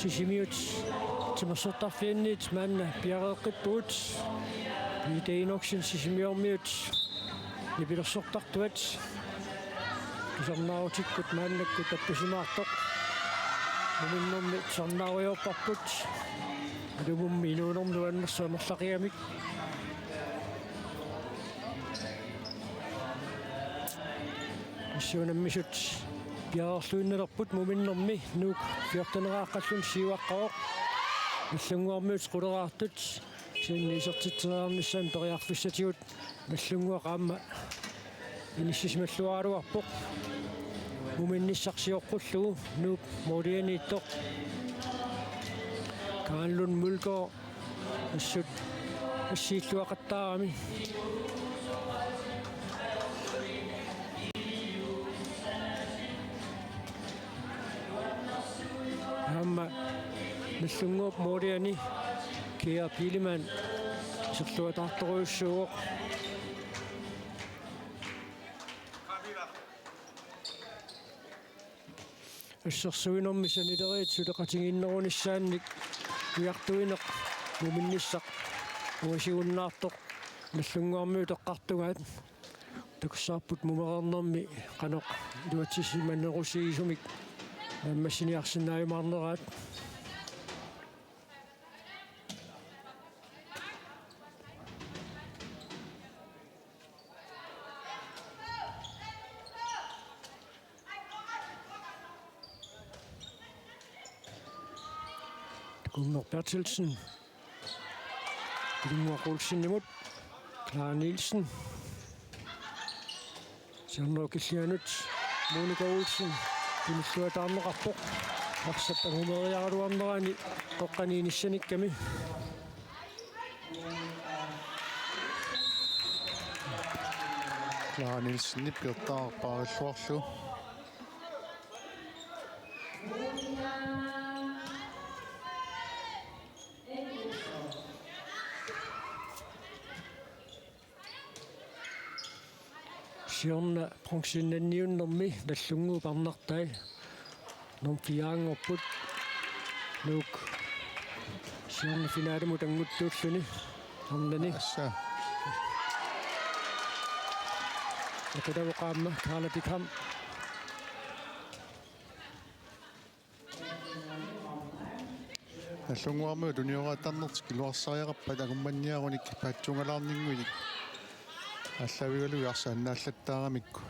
sisimiut timersortarfiannit maanna piareeqqippuut piiteinoksin sisimiormiut nipilersortartuat kisarnaarutikkut maannakku tappusimaartoq muminnermi sarnaariorparput alumummi inuunernu annersuamerlaqiamik исsuunаммисут пиарерлуиннелерпут муминнерми нук фиортанерааққаллун сиуаққаоқ маллунгуармиут қулераартут синнисертитсераарниссаан периарфиссатигут маллунгуақаама иниссисмаллуаалуарпоқ муминниссарсиоққуллугу нук модианииттоқ каанлун мулгоо ассут ассииллуақаттаарами Hamma missungop moriani kia piliman serluatartoruissuuq assерсуинэрмисанилериит сулеқатингиннерунissaanник уяртуинеқ муминниссақ уасигуннаартоқ маллунгуармиут эққартугаат такуссаарпут мумерернерми қаноқ илуатсисиманнерусигисумик наммассиниарсинааюмаарнераат Gunnar Bertelsen Gunnar Olsen imod Clara Nielsen Sandra Kisianut Monika Olsen Pinsuatarnerarpoq арсаппагумериаруарнерани тоққаниинissаникками Clara Nielsen ниппиортаарпаариллуарлу Siorna pronksinanniunnermi nallunguuparnartai nomfiaangorput nuuk siorna finaalimut anguttuulluni arnani assa akadavoqaamma Kalaallit наллунгуармуу туниораатарнертик илуарсариақарпат агумманниаруник паатсунгалаарнингуик аллавигалу ярсааннааллаттаарамикку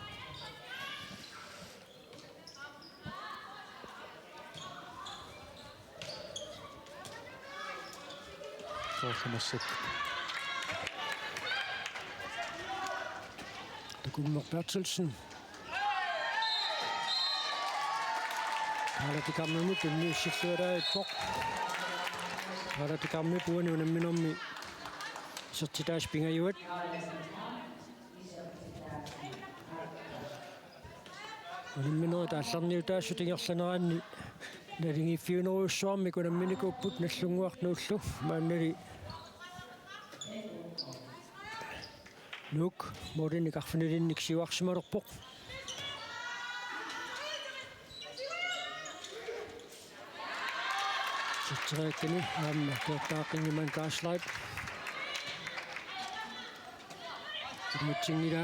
Torfmassik. Gunnar Bertelsen. Kalaallit kammi tunniississuara ippoq. Kalaallit kammi puani unamminormi sertitaas pingajuat. Unammineri taallarniutaassutingerlaneraanni nalingifiuneruussuarmi kunamminikuupput nallunguarnuullu maannali Nuk morini karfinilinnik siuarsimalerpoq sittereekkini aamma tuottaaqingiman Kalaallit mutsingira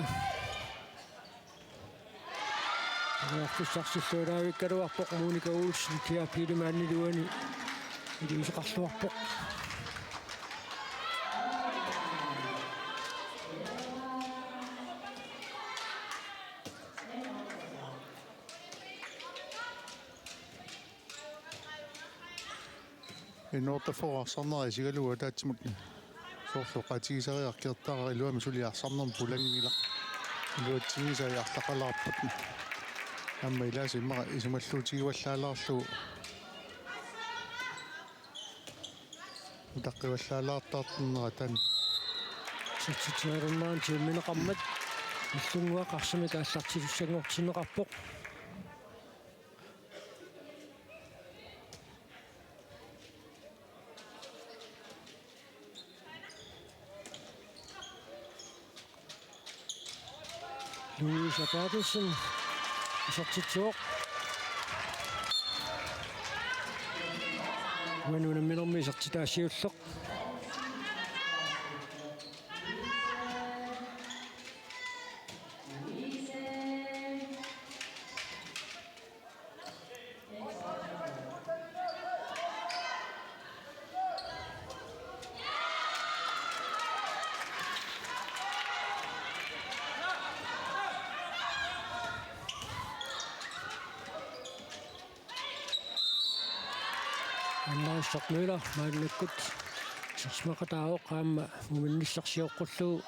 Arfissarsilluulaavikkaluarpoq Monika Olsen kia pilimaanniluani iliiseqarluarpoq Innoorta forarsarneri sigalua taatsimut soorluqatigisariarkiirtaara iluami suliarsarnerm pulangila iluatsigisariarlaqalaarput amma ilaasimmara isumalluutigiwallaalaarlu utaqqiwallaalaartaarternera tan sittinerunnaан tiummineqarmat иллунгуақарсами тааллартилуссангортинеқарпоқ Louise Bertelsen isartitsuoq Uanuuna minormi sertitaasiulleq. Annaissarnuila maannakkut sersmaqataaoq qaamma muminnissarsiоққуллугу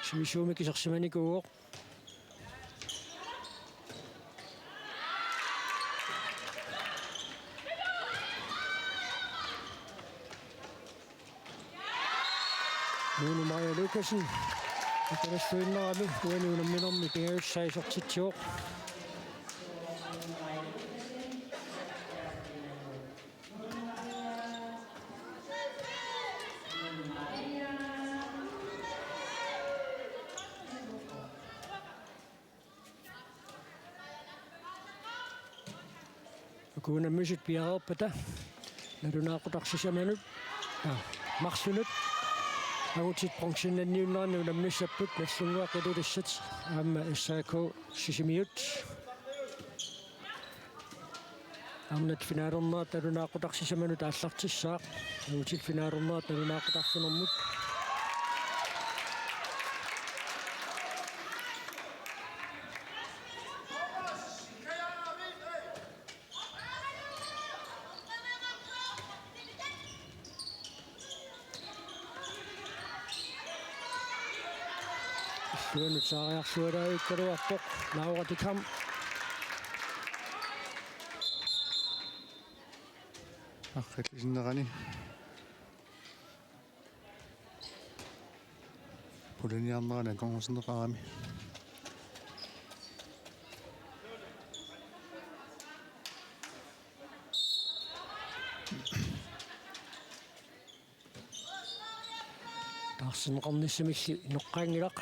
simisuumiki sersimanikuuoq Nuunu Maria Lukasen atanassuinnerami uanuunamminermi pingajussaisortitsuoq Kuna mysit piaroppata narunaaqutarsissamanut marsunut agutit pensionanniunnerni unammissapput nallunguaqilulissat aamma SAK sisimiut aamnat finaalornaat narunaaqutarsissamanut aallartissaaq agutit finaalornaat narunaaqutarssunermut Tuonut saariarsualaaiikkaluarpoq nauratikam Arrillisinnerani puliniarnerana kongersinerarami Tarsineqarnissamilli noqqaangilaq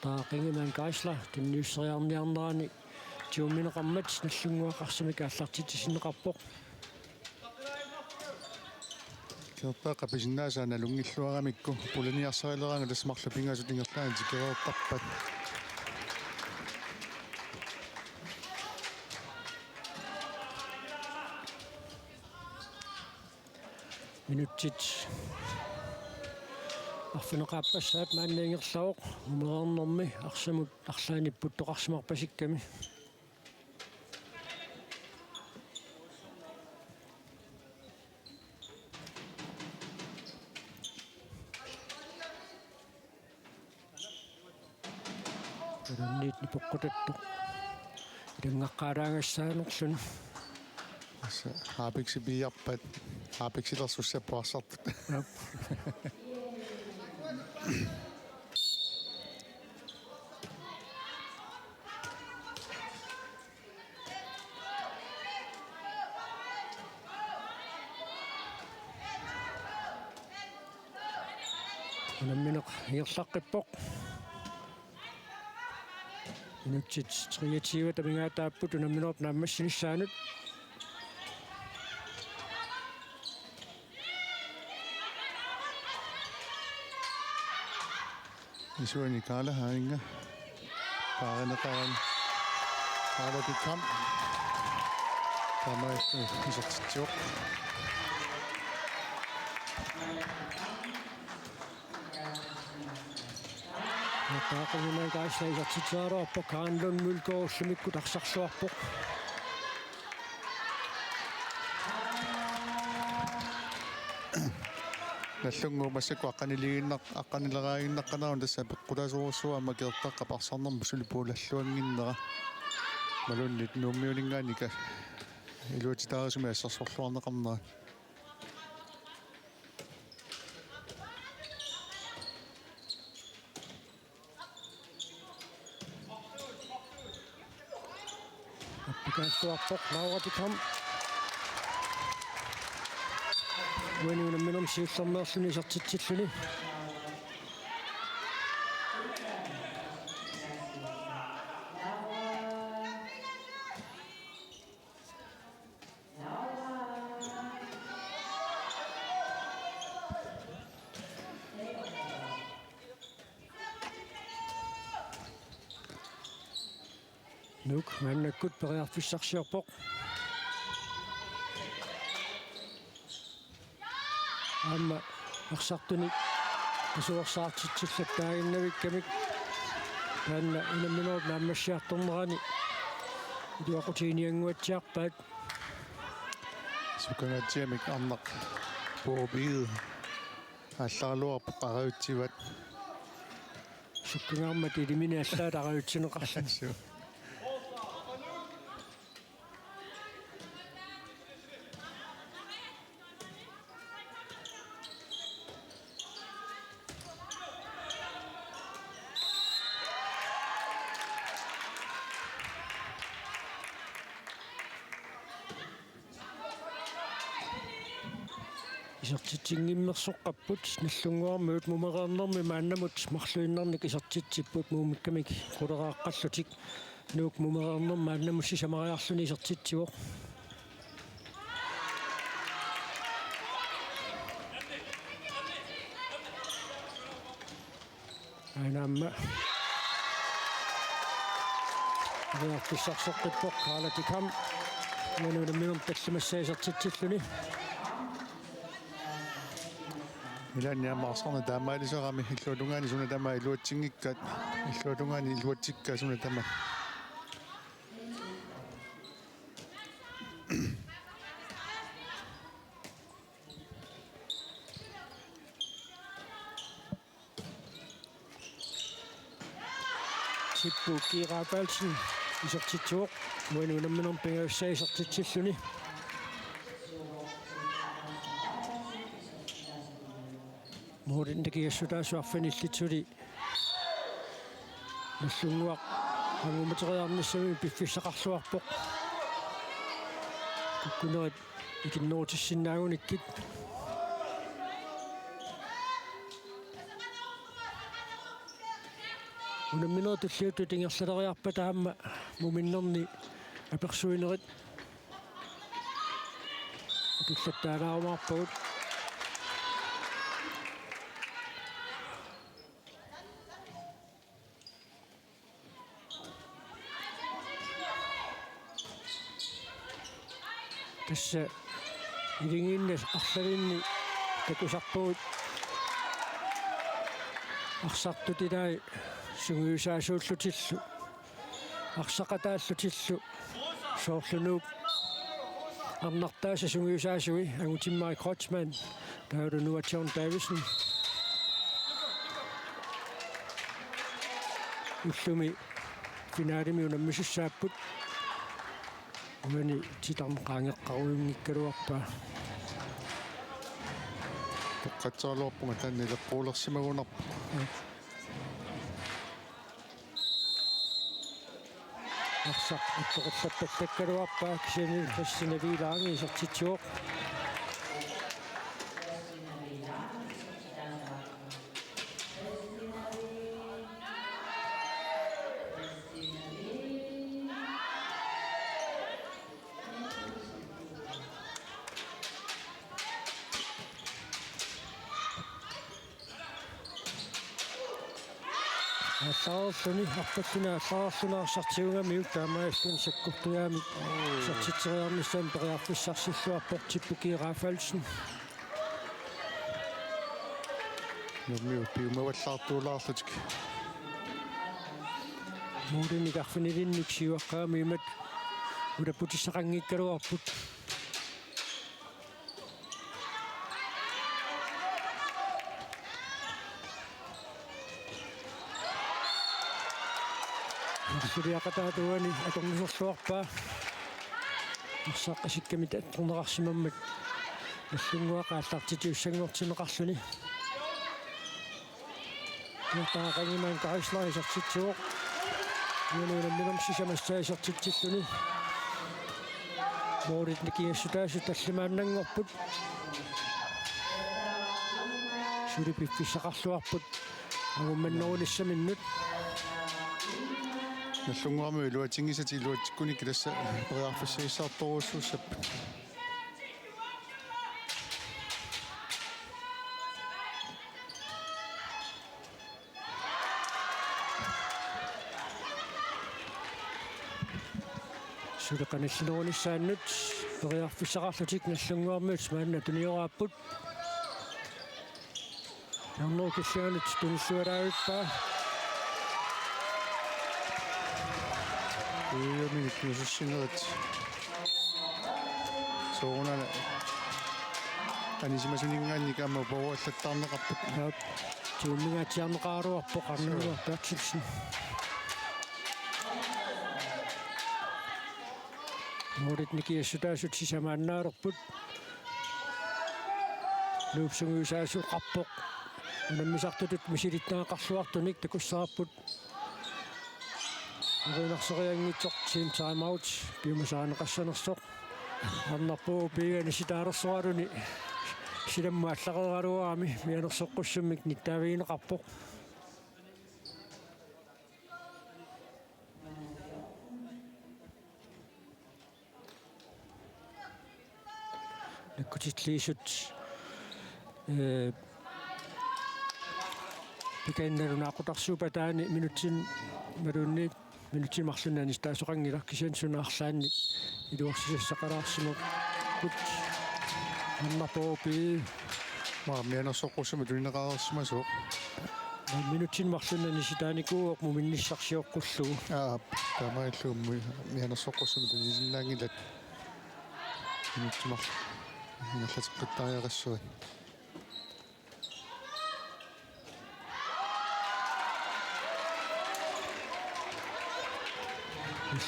Taaqingiman kaisla tunniusseriarniarnerani tiumineqarmat nallunguaqarsamik aallartitisinneqarpoq Kerpaaqa pisinnaasana lungilluaramikku puliniarsarileranga tasmarlu pingasutinngerlaani tikereertarpat minutsit арфинеқааппассаат мааннаингерлауоқ умераарнэрми арсамут арлааниппут тоқарсимарпасикками Ranniit nipoqqutатtu илангаққалаангассаанерлүни assa haapiksi piiarpat haapiksilersussappuarsartut Unammineq higerlaqqippoq minutsit 23 tamingaataapput unamminerp naammassinissaaanut isuani kaala hainga paareneqaran kaalatikam tamaistu isertitsuoq Taaqungiman kaisla isertitsuaruarpoq kaanlun mulkoorlumikkut arsarluarpoq nallungu massakku aqqanileraaiginnaqqanaarun tassa peqqulasuursuama makertaqaparsarnermu sulipuulalluanginnera malunnit nuummiuninngaanika iluutitaarisumi assarsorluarneqarnera appikaassuarpoq nauratikam uanuunamminermi siullerneerluni isertitsilluni Nuk mannakkut periarfissarsiorpoq. Amma arsartuni asuarsaartitsillataaginnavik taanna unamminuut naammassiartornerani iluaqutiinianguatsiarpaat sukanatsiamik arnaq puubiid аллаалуарпо qaravitsivат sukkungaarmat ilimini allaat aravitsineqarluni isartitsinngimmersoqqapput nallunguarmuut mumereernermi maannamut marluinnernik isartitsipput muumikkamik quleraaqqallutik nuuk mumereernermi maannamussi samariarluni isartitsivoq ainaamma riarfissarsoqqippoq Kalaallitikam nuunamminum tallimassaisartitsilluni Milania marsarna taamaaliserami illuulungaani suna tama iluatsingikkat illuulungaani iluatsikka suna tama sippu kiiraapaalsin isartitsuoq muinuunamminum pingaussaisartitsilluni Muuten takiassutaasuarfanillitsuli nallunguaq angumateriarnissami piffissaqarluarpoq kukkunerit ikinnuutissinnaagunikkit unamminua tulliuttu tingerlaleriarpa taamma muminnerni apersuinerit tullattaanaarumaarpagut tässä ilinginnes arsalinni takusarpuut arsartutinai sunguusaasuullutillu arsaqataallutillu soorlunuup arnartaasa sunguusaasui angutimmari Krotsman taulunua John Davison ullumi finaalimi unammissussaapput Uani titarmeqaangeqqaruingikkaluarpaa toqqatsaarluarpunga taannileqquulersimagunarpa arsaq attoqallappattakkaluarpaa kisianil Christinavilaangi isartitsuoq Assaarluni arpalluna assaarlunaarssartiungamiuk taamaallun sakkurtuyaami sartitseriarnissaam periarfissarsilluarpoq tippukiiraafalsun Nummiu piumavallartuulaarlutik muudunigarfinilinnik siuaqqaami imat ulaputissaqanngikkaluarput Suliaqataatuani atornisorluarpaa arsaqqasikkamit attornerarsimammat nallunguaqaallartitiussangortineqarluni taaqangimaan karislaarisartitsuoq nuunamminamsisamassaaisartitsilluni mooditnikiassutaasu tallimaannanngorput sulipiffissaqarluarput agummannerulissaminnut nallunguarmu iluatingisati iluatikkunik tassa periarfissiissaartoruussuussappat Sulakanillununissaannut periarfissaqarlutik nallunguarmuut maanna tunioraapput narnuukilluanut tunissualaavippa Yumini kusussingerat soonala anisimasuninggaannik amma povallattarneqarput tuumingaatiarneqaaruarpoq arnuarpaatsilsin Moritnikiassutaasut sisamaannaalerput nuupsunguusaasuqqarpoq unammisartutut misilitnaaqarluartunik takussaraput aruunarseriangitsoq team time out piumasaaneqassanersoq arnarpuu piigani sitaalersoraluni silamma allaqeraluaami mianersoqqussummik nittaavigineqarpoq nakutitliisut pikannalunaaqqutarsuupa taani minutsin malunniit minutsimарлунани таасоқангилар кисиансунаарлаанни илуарсисассақалаарсимак пут аннапоопи маамианерсоққуссама тунинеқарерсимасоо минутсимарлунани ситааникууоқ муминниссарсиоққуллугу таамаиллуумми мианерсоққуссама тунисиннаангилат минутсимар ингерлатеққиттариақассуи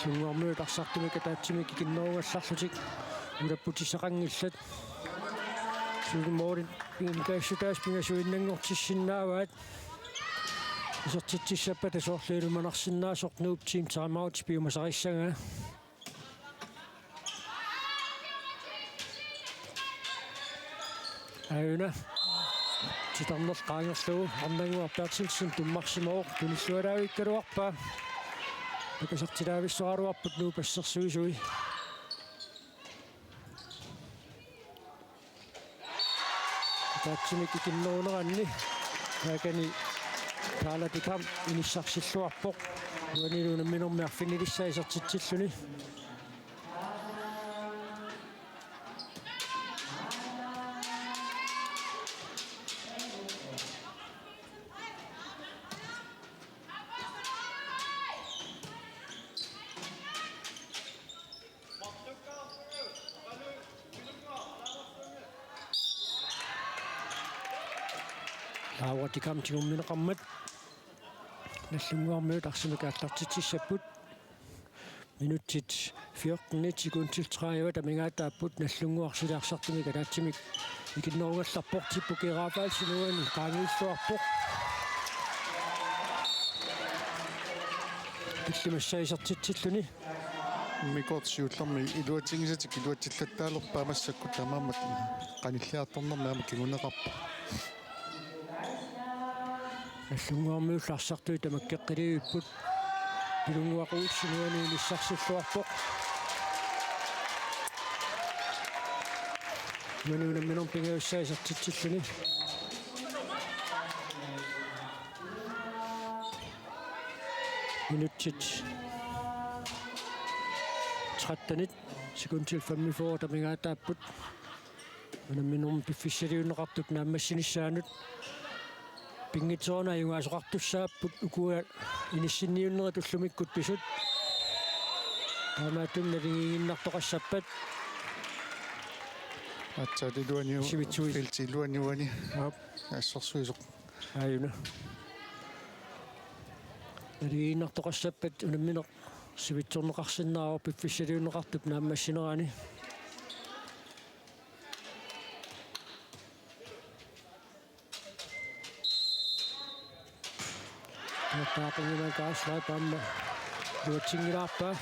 иллунгуармуут арсартумика таатсимик киннеругалларлутик улаппутиссақангиллат сулморин пингаассутаас пингасуиннангортиссиннааваат исертитсиссаппа тасоорлуилуманарсиннаасоқ нууп тим таймаут пиумасариссага аюна титарнер qaangerlugu арнангуартаатсилсин туммарсимооқ тунissуалаавиккалуарпаа Pekasartilaavissuaruarput nuupassersuisui taatsimik ikinneruneranni taakani Kalaallitam inissarsilluarpoq uaniluunamminormiarfinilissa isertitsilluni Aawattikam tigummineqarmat nallunguarmiut arsimikaallартитсиссаппут минутсит 14 секундtil 30 тамигаатааппут наллунгуарсилиарсартумика таатсимик икиннеругалларпоқ типпукераафаалсинуани qaangiilluarpoq иллимассаисартитсиллуни микортсиуллэрми илуатсигисатик илуатсиллаттаалерпаа массакку тамаамат qanilliartornermaama kiguneqarpa наллунгуармиуллаарсартуи тамаккеққилииппут пилунгуақуussинуани илиссарсиллуарпоқ мануунамминор пингауссаисартитсиллуни минутсит 13 секундtil 45 тамигаатааппут манамминорм пиффиссалиуннеқартук нааммассинissaanут пингитсоона югаасоқартуссааппут укуа иниссинниуннера туллумиккут писут таамааттунналигигиннартоқассаппат атсалилуаниу филтилуаниуани ассорсуисоқ аюна налигигиннартоқассаппат унамминеқ сивитсорнеқарсиннаараа пиффиссалиуннеқартук нааммассинерани таақингиман кааслаа таамма дуатсингилаарпаа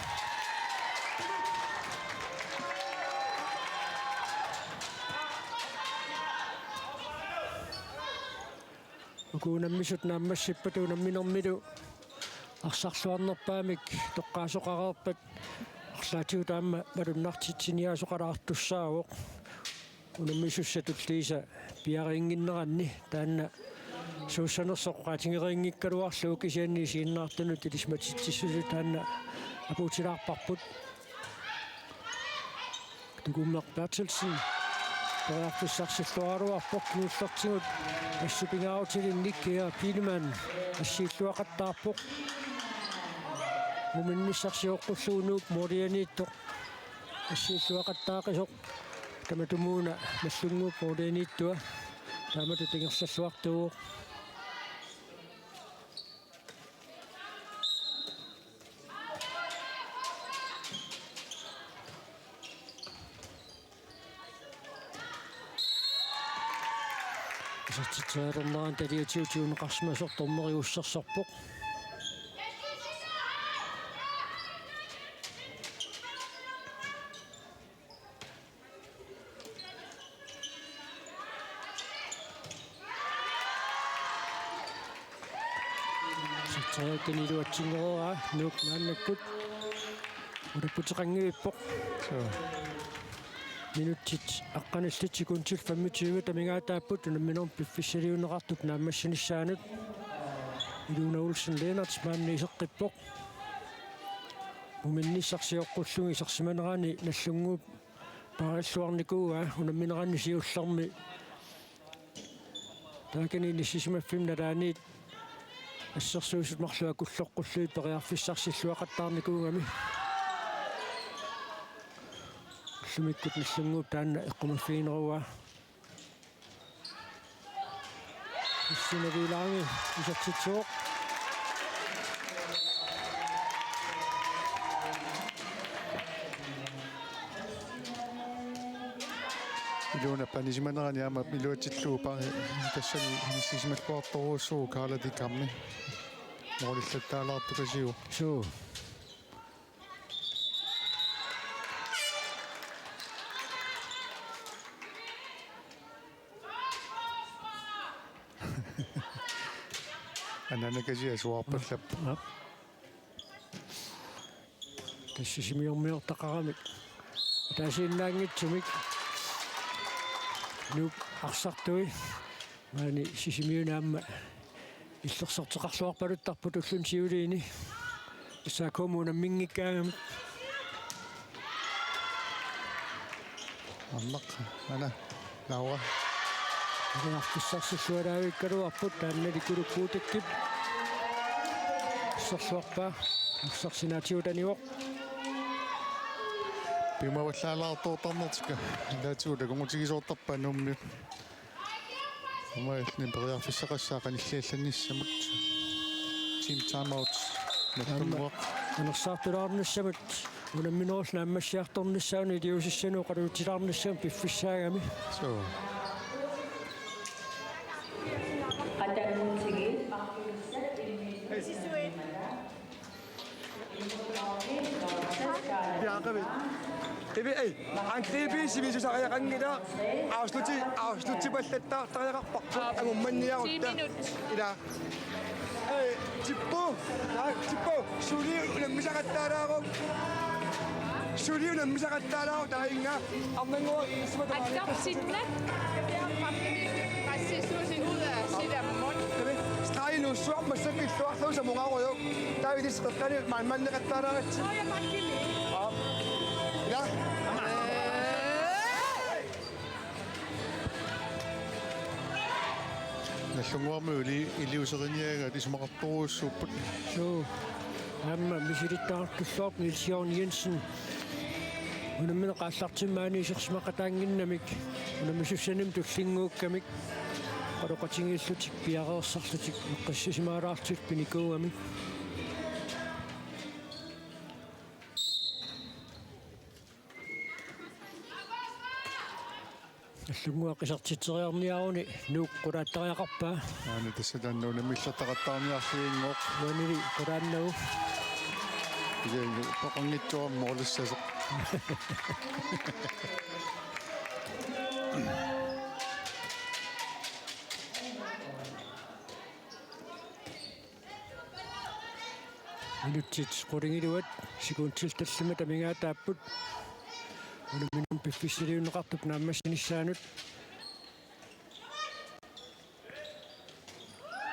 укуунаммисут нааммассиппату унамминэрмилу арсарлуарнерпаамик тоққаасоқарерпат арлаатигу таамма малуннартитсиниаасоқалаартуссаавоқ унаммисуссатуллииса пиарингиннеранни таанна суусанерсоққаатингерингиккалуарлуу кисианни сииннаартунут илисматитсиссусу таанна апуутилаарпарпут Tukummaq Bertelsen. Perarfissarsilluaruarpoq kiullertigut assupingaarutilinnik her Pinemann assiilluaqattaarpoq muminnissarsiuqqulluunuuk Morianiittoq assiilluaqattaaqisuq tamatumuuna nallunguup Morianiittua taamatu tingersalluartuuq Sartitsaarunneraan taliutiutiuneqarsmasoq tormeriussarsorpoq sartitsaakaniluatsingeraa nuuk naannakkut ulapputeqangiippoq minuttit aqqanallatikuntil 25 tamingaataapput namminorm piffissaliuneqartuk naammassanissaanut Iluna Olsen Lennarts maanniiseqqippoq muminnissarsiоққуллуги сарсиманерани наллунгууп параллуарникууа унамминеранни сиулларми таакани ниссисимаффим налааниит ассерсуусут марлуа куллоққуллуит периарфиссарсиллуақаттаарникуугами сумиккут наллунгууп таанна эққумаффиинеруа иссинавилааги исартитсооқ Iluna panismannerani ama iluatilluu tassani nissisimаккуарторуussуу Kalaallit kammi moorillаттаалаартукасиу суу ананакасиа суарпаллап тассисимиормиортақарамик таасииннаангитсумик нуп арсартуи маани сисимиунаамма иллерсартеқарлуарпалуттарпут уллун сиулиини SAK мунаммингиккаагами аммақ ана лаура арнартиссарсиллуалаавиккалуарпут таанналиккулуккуутаккип сорсуарпаа арсарсинаатиутаниоқ пимаваллаалаартуутарнертика лаатигула конгутигисоортарпаа нумми умаални периарфиссақассаақаниллиалланниссамут team timeouts наттумуақ анерсаартулаарнссамат унамминерулна аммассиарторнссаани илиусиссануу қалуутилаарнссаам пиффиссаагами so Angribi sivisusariaqangila avsluttipallattartariaqarparpu angummanniarutta ila tippu suli unammisaqattaalaaqu tainga arnangua ismatamaani Aktarsinnak qassisuusin ud af sidammut strainussuarmassakilluarluusa mungaruyu taavitisqeqqani maanmanneqattaalaaqatsi ila наллунгуармули илиусерiniaga тисмақарторуuссууппут суу амма мисилиттаартуллуарп Нилсиорн Jensen унамминеқааллартиммаани исерсимақатаангиннамик унаммисуссаним туллингууккамик qalоқатингиллутик пиареерсарлутик эққассисимаалаартик пиникууами аллунгуаққисартитсериарниаруни нуук қулааттариақарпаа аана тассалааннуу намиллаттақаттаарниарлуингоқ нуанили қулааннагу игэнгу поқангитсуар моолиссасеқ минутсит қулингилуат секундтил таллама тамингаатааппут унаминум пиффиссилиунеқартук нааммассаниссаанут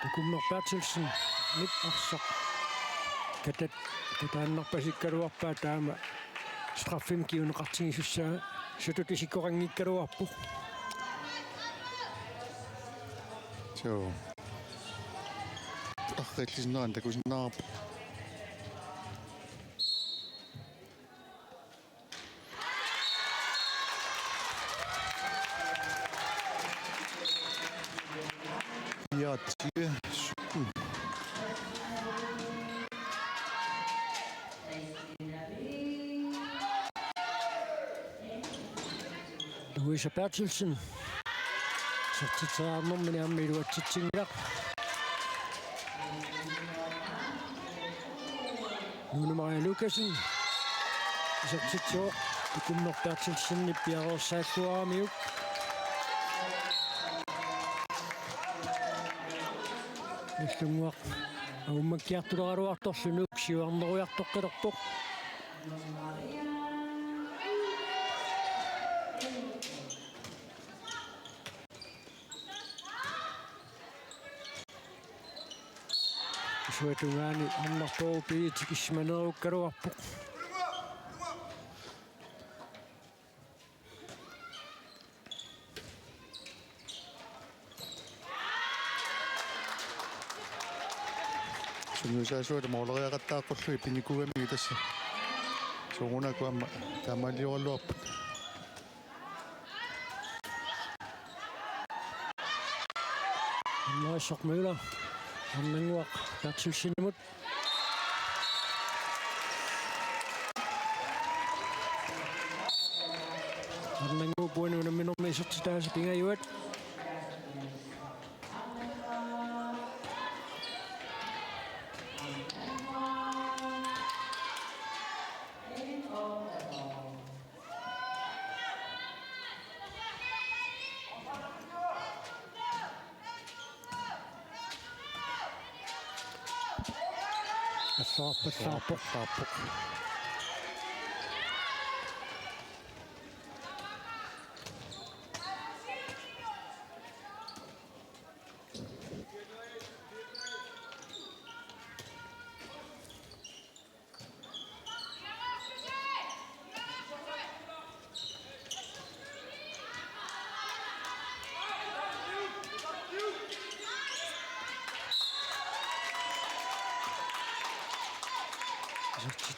Tukummaq Bertelsen ник арсақ катааннарпасиккалуарпаа таама страффим киунеқартигисуссаа Sututisikkorangikkaluarpu. So. Arrillisnaan takusinnaarpu. Ja, 2017. Louise Bertelsen. Så tager man ham med ud til tingler. Nu Maria Lukasen. Så tager det kunne nok Bertelsen i bjerget SAK med. Nungwa. Umma kiattudaru artorlunuk siuarnerujartoqqalerpoq. Suetungaani annartorupi tikismanerukkaluarpoq. Sunusaasuuta mooleriaqattaaqqullui pinikugami tassa. Suunakuamma tamalliorluarput. Naissormøller. Annanguaq Bertelsenimut. Annangu puanuuna minormiisortitaasa pingajuat. Saappu.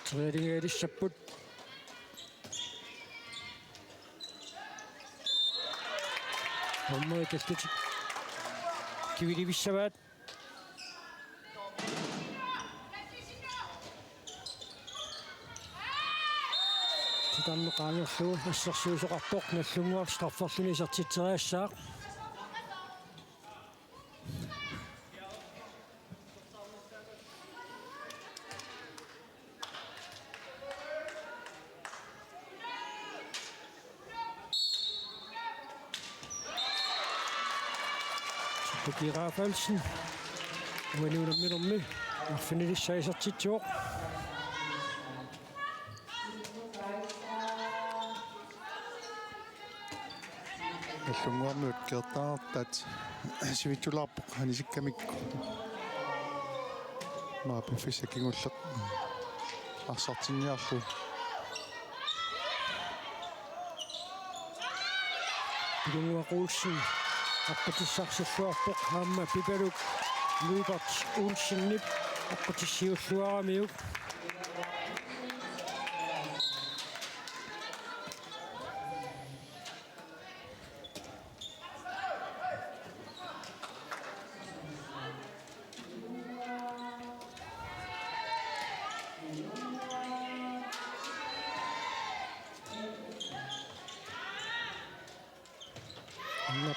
Tredje edissaput. Homma kestet. Kivili vissavat. Titannu qaangerluu assarsuusoqarpoq nallunguar straffarluni sertiteriassaaq. Raffalsen. Uanuuna minormi. Arfinilissaisertitsuoq. Allunguarmiut kertaartat sivitsularpoq hanisikkamikku. Maapifissa kingulleq. Arsartinniarlu. Lunguaqulsen. Appatissarsilluarpoq haamma pipaluk Lubert Olsennip appatissiulluaramiuk.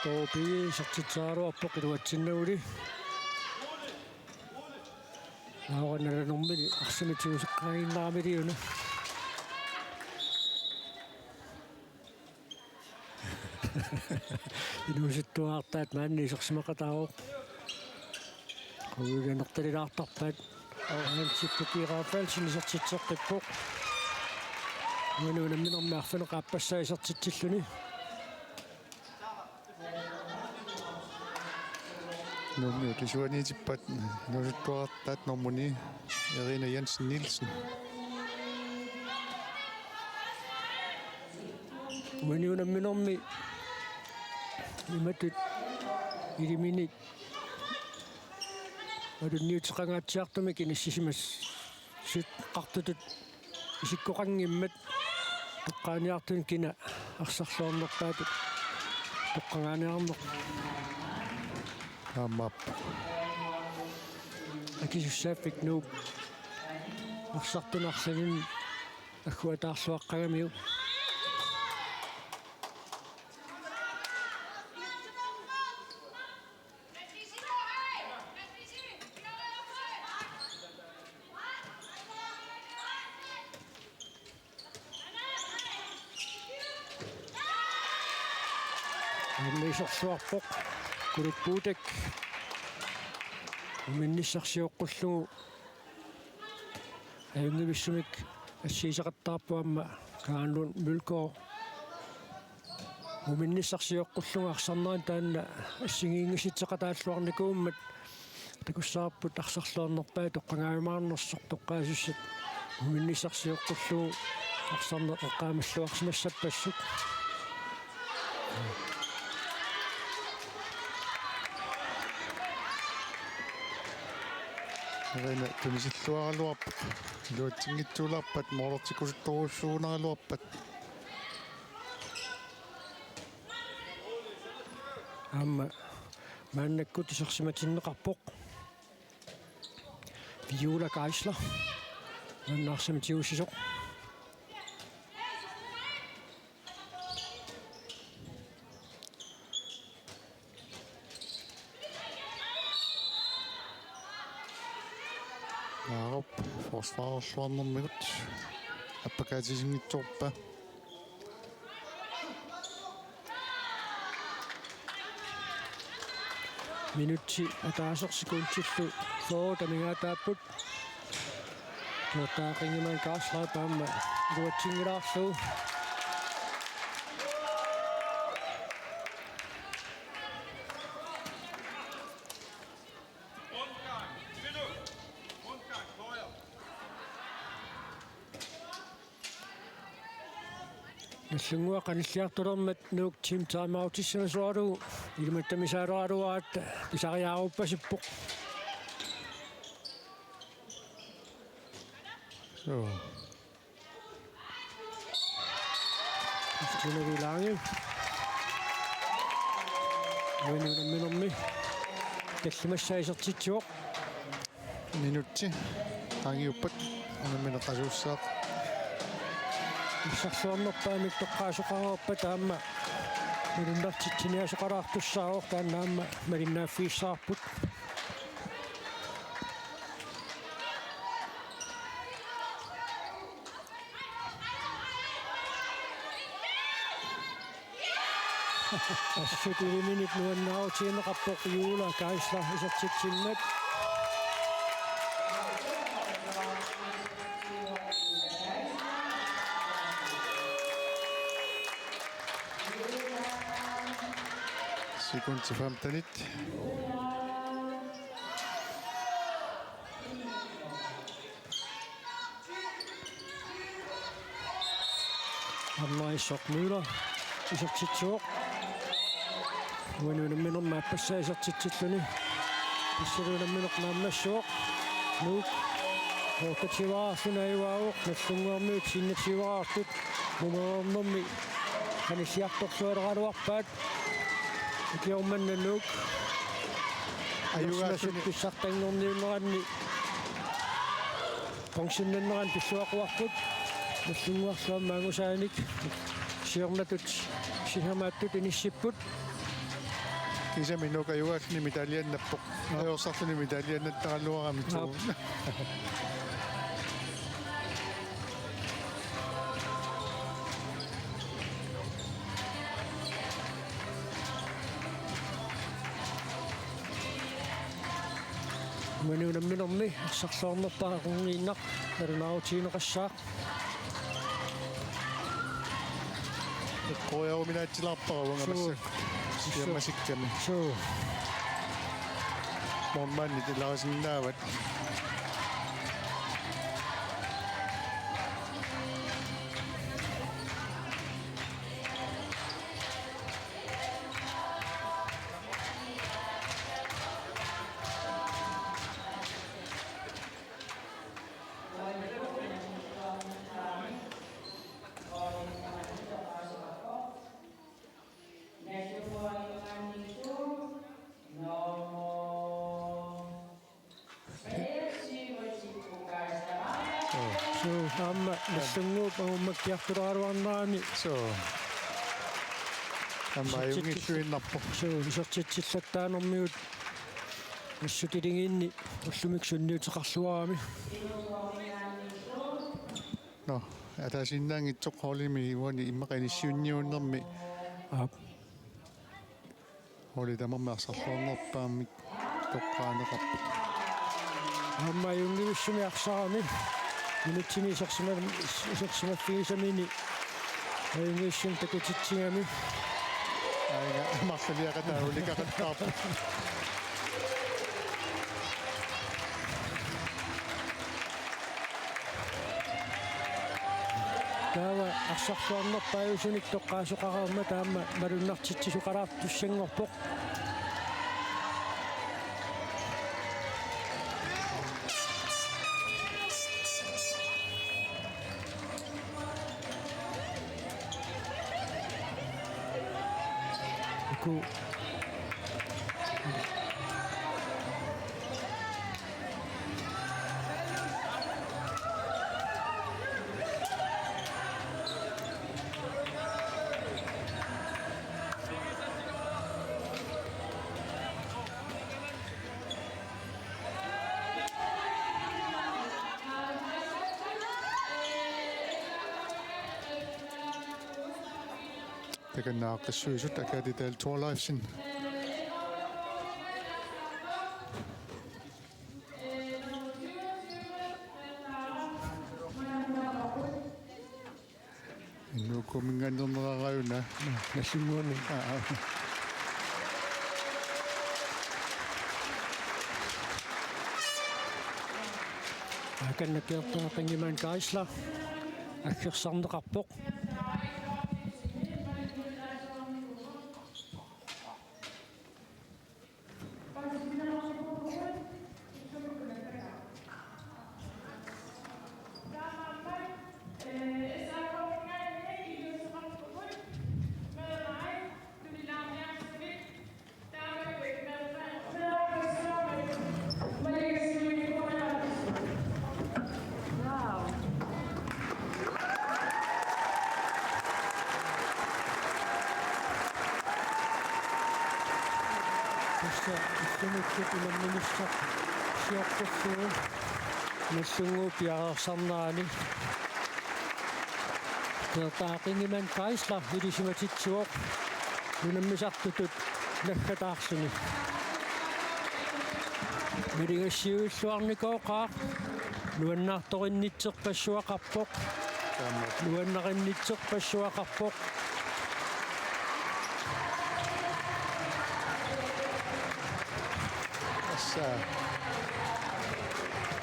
Topi sertitsaaruarpoq iluatsinnauli. Naaqanalanermili arsimitiuseqqaginnaramiliuna. Inuusittuaartaat maanniisersimaqataaruq. Quuganertalilaartarpaat Aurangitsippukiiraafaalsini sertitseqqippoq. Uanuuna minermiarfineqaappassaisartitsilluni. Nummi kisuaniitippat nusuttuartaat normuni Irina Jensen Nielsen. Nunaata imatut ilimini adun niutiqangaatiartumik inissimas sit qartutut isikkoqangimmat toqqaaniartun kina arsarluarnerpaatut toqqangaaniarneq Amap. akisussaafik nuuk arsartunarsanin agguataarluaqqagamiu Ammisorsuarpoq kuluppuutak uminnissarsiuqqullugu ajungivissumik assiisaqattaarpuamma kaanlun mulkoo uminnissarsiuqqullugu arsarnerin taanna assigiingisitseqataalluarnikuummat takussaarput arsarluarnerpaa toqqangaajumaarnersoq toqqaasussat uminnissarsiuqqullugu arsarneqqaamalluarsimassappassuk Reina tumisilluaraluarpat luatsingitsuularpat moorortikusuttorussuunaraluarpat amma maannakkut isersimatinneqarpoq Viola Geisler mannaarsamitiussisoq Naarup forsvarsluarnermigut appakaatisinngitsorpa minutti ataasorsikuntillu footamigaataapput tuottaaqingiman kaaslaataamma luatsingilaarluu Nallungua qanilliartulermat nuuk team timeoutissanaasuarugu ilmattamisaaruaruaat pisariaaruppasippoq so Istunavilaangi Nunaata tallimassaisertitsuoq minutti tangiuppat unammineqasuussaaq Iссарсуарнерпаамик тоққаасоқарерпа таама милуннартитсиниасоқалаартуссааруор тааннаама малиннааффииссаарпут ассутилиминик нуаннаавтиинеқарпоқ Viola Geisler исертитсиннат sekund til 15. Arnaisoq isertitsuoq Nunaata isertitsilluni Nunaata nuuk hoqativaarlunaiuaruq nallunguarmiut sinnativaartut mumerornermi qanissiartorsualeraluarpaat ikiormanna nuuk ayugaasut pissartanngorniunneqanni pensionnanneran pissuaquarput nallunguarluammaangusaanik siornatut sihamaattut inissipput Kisami nuuk ayugaasni mitaliannappoq ajorsarluni mitaliannattaqalluaramitsugu Nunaata arsarluarnerpaaqungiinnaq nalunaarutiineqassaaq qoyaruminaatilarparavanga siamasikkami so mormanni tilarisinnavat So amma nasungup ummakkiartularuarnaani. So ammayungilluinnarpo. So isertitsillataanermiut ussutilingiinni ullumiksunniuteqarluarami. No, атаасиннаангитсоққорлими уани иммақаниссиунниуннэрми холи тамаммаасарлуарнерпааммик тоққаанеқарпа аммаюнгивиссуми арсаарами минутсини исерсимаффигисамини аюнгиссун такутитсигами аига марлалиақатаа уликақаттаарпа таава арсарлуарнерпааюсуник тоққаасоқараарма таама малуннартитсисуқалаартуссангорпоқ ику таканнааққиссуисут акаатитаал туарлайфсин иннукуминганнернерараюна нассунгуани аканнакиартуақингимаан каисла аггерсарнеқарпоқ нассунгуупиарсарнаани таақингиман каисла илисиматитсуоқ нунаммисартутут наггатаарсуни миригассиуиллуарникооқаа нуаннаарториннитсерпассуақарпоқ нуаннариннитсерпассуақарпоқ assa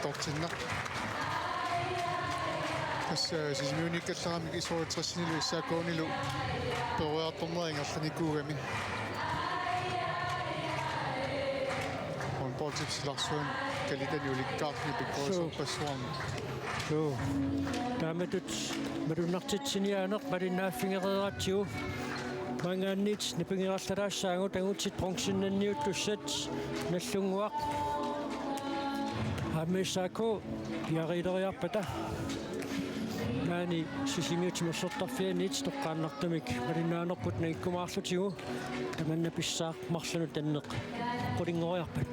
tortinna assa sisimiunikkalleramik isuuritrissinilu SAK-nilu peruartorneringerlanikuugami on portipsilarsuun kalitaniulikkaarni pikkuisorpassuarni so taamatut malunartitsiniaaneq malinnaaffingereeratsiu мангааннит нипингераллалаассаагу тагутсит пронксиннанниуттуссат наллунгуақ SAK пиарилериарпата маани сисимиутимерсортарфианит тоққааннартумик малиннаанерпут нагиккумаарлутигу таманна писсаақ марлуну таннеқ қулингориарпат